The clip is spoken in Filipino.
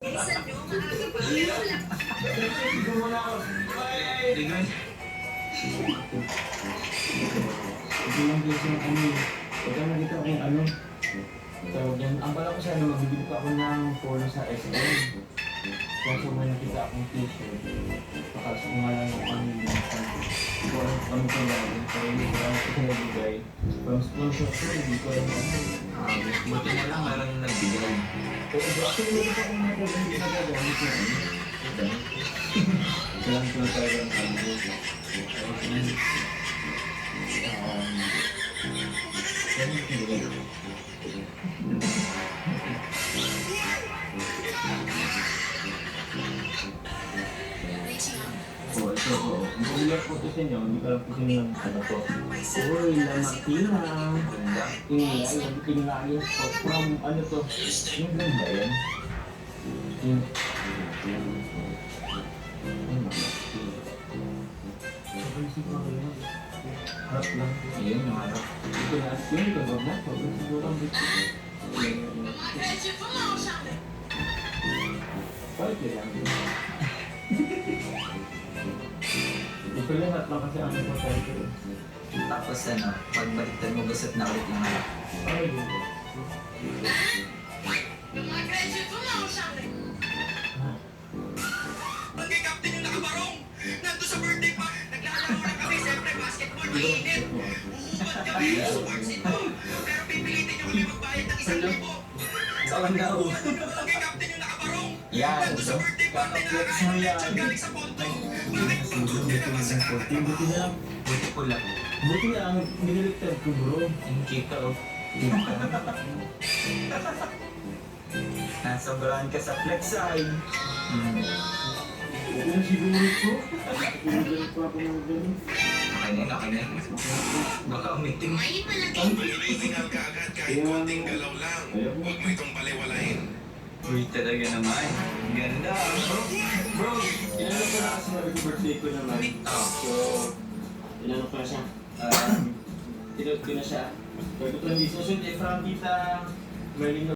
Ito muna ako. Ligan. Ito lang guys yung ano eh. Ito nakita ko yung ano. Tawag yan. Ang pala ko sana magbibili pa ako ng polo sa SM. Kaso may nakita akong t-shirt. Pakalas ko nga lang yung ano yung hindi ko alam kung ano ko gagawin. Pero hindi ko alam kung nabigay. From sponsor ko, hindi ko alam ano. Buti na lang meron yung nagbigay. Pero actually, hindi pa akong hindi na gagamit yung ano. Ito lang ito talaga ang ano. Ganun yung bigay. Oh, ito po. Ang iyak po ito sa inyo, hindi ko alam kung sino lang ano po. Uy, Lamartina. Ganda. Ingayos po. From ano to? Yung ganda yan. Yung... Harap lang. Ayun yung harap. Ito na. Yun, ito ba na? Siguro ang gusto ko. Bakit kaya lang? Ito lahat lang kasi ang important ko. Tapos ano, pagbaliktad mo gusot na ulit yung harap. Ay, Magkikapten yung nakabarong! Nandun sa birthday pa! Naglalaro na kami, siyempre basketball, mainit! Uubad kami sa sports ito! Pero pipilitin nyo kami magbayad ng 1,000! Saan na ako? Magkikapten yung nakabarong! Yan. Nandun sa birthday party na nakain ng lechon galing sa Ponto! Bakit pagod ka naman sa Buti na lang. Buti pula. Buti na ang biniliktad ko bro. Yung kita o. Nasobrahan ka sa flex side. Ito na siguro ko. Pinagalit pa ako ng ganun. Okay na yun, okay na yun. Baka umiting. Hinihingal ka agad kahit konting galaw lang. Ayaw mo. Huwag mo itong baliwalain. Uy, talaga naman. Ganda. Bro, inano ko na kasi birthday ko naman. Oh. So, inano ko na siya. Tinod ko na siya. Pagkutang di susunod, Frank, kita, Merlin